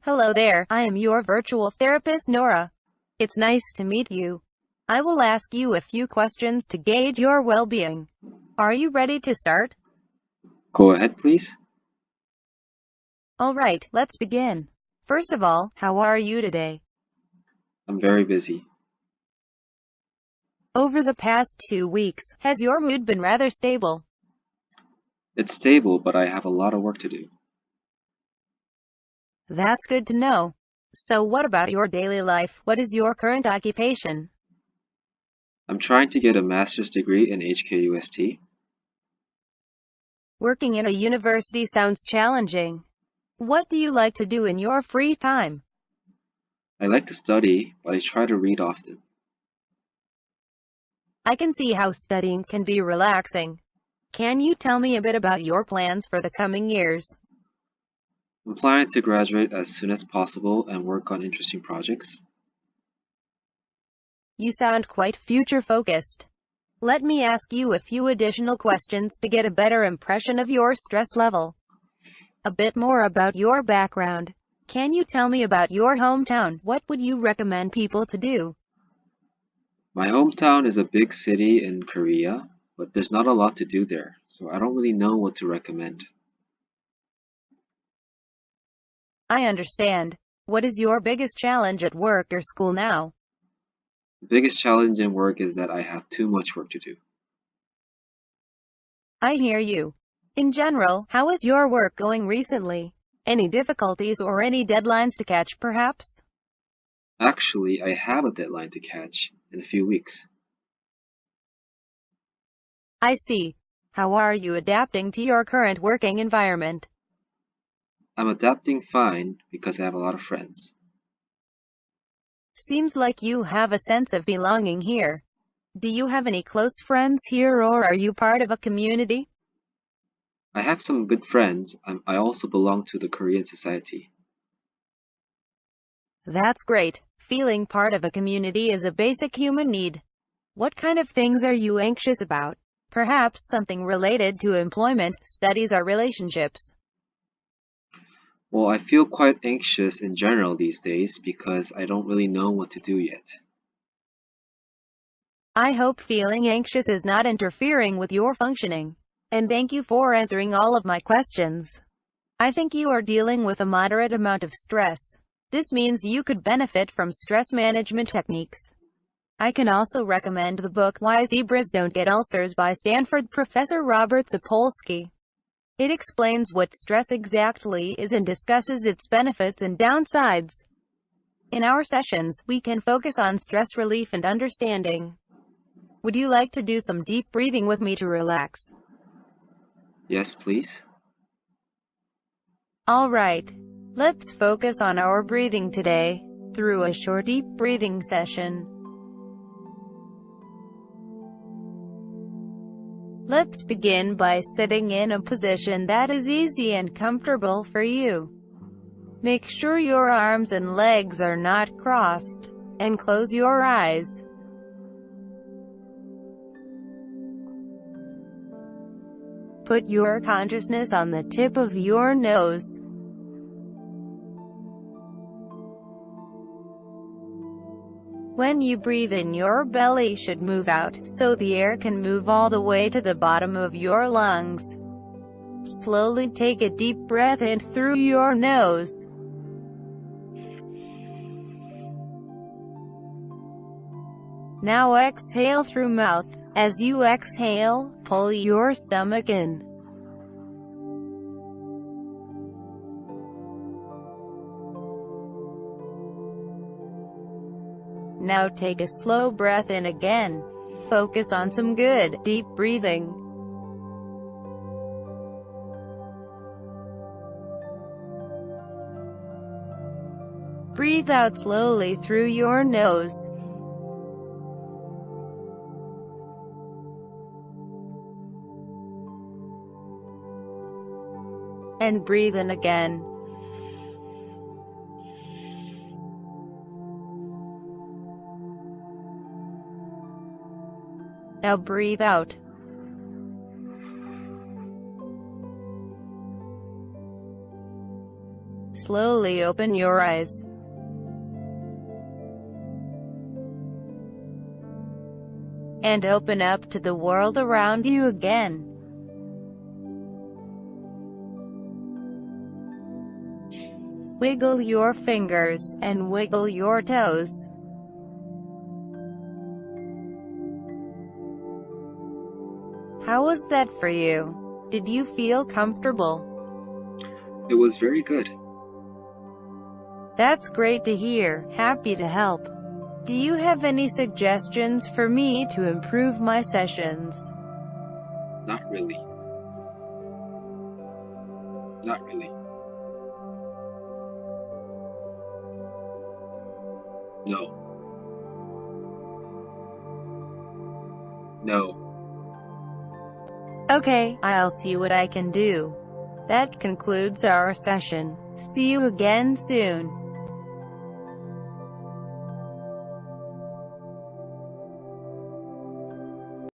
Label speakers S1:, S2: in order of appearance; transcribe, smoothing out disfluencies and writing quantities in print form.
S1: Hello there, I am your virtual therapist Nora. It's nice to meet you. I will ask you a few questions to gauge your well-being. Are you ready to start?
S2: Go ahead, please.
S1: Alright, let's begin. First of all, how are you today?
S2: I'm very busy.
S1: Over the past 2 weeks, has your mood been rather stable?
S2: It's stable, but I have a lot of work to do.
S1: That's good to know. So what about your daily life? What is your current occupation?
S2: I'm trying to get a master's degree in HKUST.
S1: Working in a university sounds challenging. What do you like to do in your free time?
S2: I like to study, but I try to read often.
S1: I can see how studying can be relaxing. Can you tell me a bit about your plans for the coming years?
S2: I'm planning to graduate as soon as possible and work on interesting projects.
S1: You sound quite future-focused. Let me ask you a few additional questions to get a better impression of your stress level. A bit more about your background. Can you tell me about your hometown? What would you recommend people to do?
S2: My hometown is a big city in Korea, but there's not a lot to do there, so I don't really know what to recommend.
S1: I understand. What is your biggest challenge at work or school now?
S2: The biggest challenge in work is that I have too much work to do.
S1: I hear you. In general, how is your work going recently? Any difficulties or any deadlines to catch, perhaps?
S2: Actually, I have a deadline to catch in a few weeks.
S1: I see. How are you adapting to your current working environment?
S2: I'm adapting fine because I have a lot of friends.
S1: Seems like you have a sense of belonging here. Do you have any close friends here or are you part of a community?
S2: I have some good friends. I also belong to the Korean society.
S1: That's great. Feeling part of a community is a basic human need. What kind of things are you anxious about? Perhaps something related to employment, studies, or relationships.
S2: Well, I feel quite anxious in general these days because I don't really know what to do yet.
S1: I hope feeling anxious is not interfering with your functioning. And thank you for answering all of my questions. I think you are dealing with a moderate amount of stress. This means you could benefit from stress management techniques. I can also recommend the book Why Zebras Don't Get Ulcers by Stanford professor Robert Sapolsky. It explains what stress exactly is and discusses its benefits and downsides. In our sessions, we can focus on stress relief and understanding. Would you like to do some deep breathing with me to relax?
S2: Yes, please.
S1: Alright. Let's focus on our breathing today, through a short deep breathing session. Let's begin by sitting in a position that is easy and comfortable for you. Make sure your arms and legs are not crossed, and close your eyes. Put your consciousness on the tip of your nose. When you breathe in, your belly should move out, so the air can move all the way to the bottom of your lungs. Slowly take a deep breath in through your nose. Now exhale through mouth. As you exhale, pull your stomach in. Now take a slow breath in again. Focus on some good, deep breathing. Breathe out slowly through your nose. And breathe in again. Now breathe out. slowly open your eyes. And open up to the world around you again. Wiggle your fingers, and wiggle your toes. How was that for you? Did you feel comfortable?
S2: It was very good.
S1: That's great to hear. Happy to help. Do you have any suggestions for me to improve my sessions?
S2: Not really. Not really. No. No.
S1: Okay, I'll see what I can do. That concludes our session. See you again soon.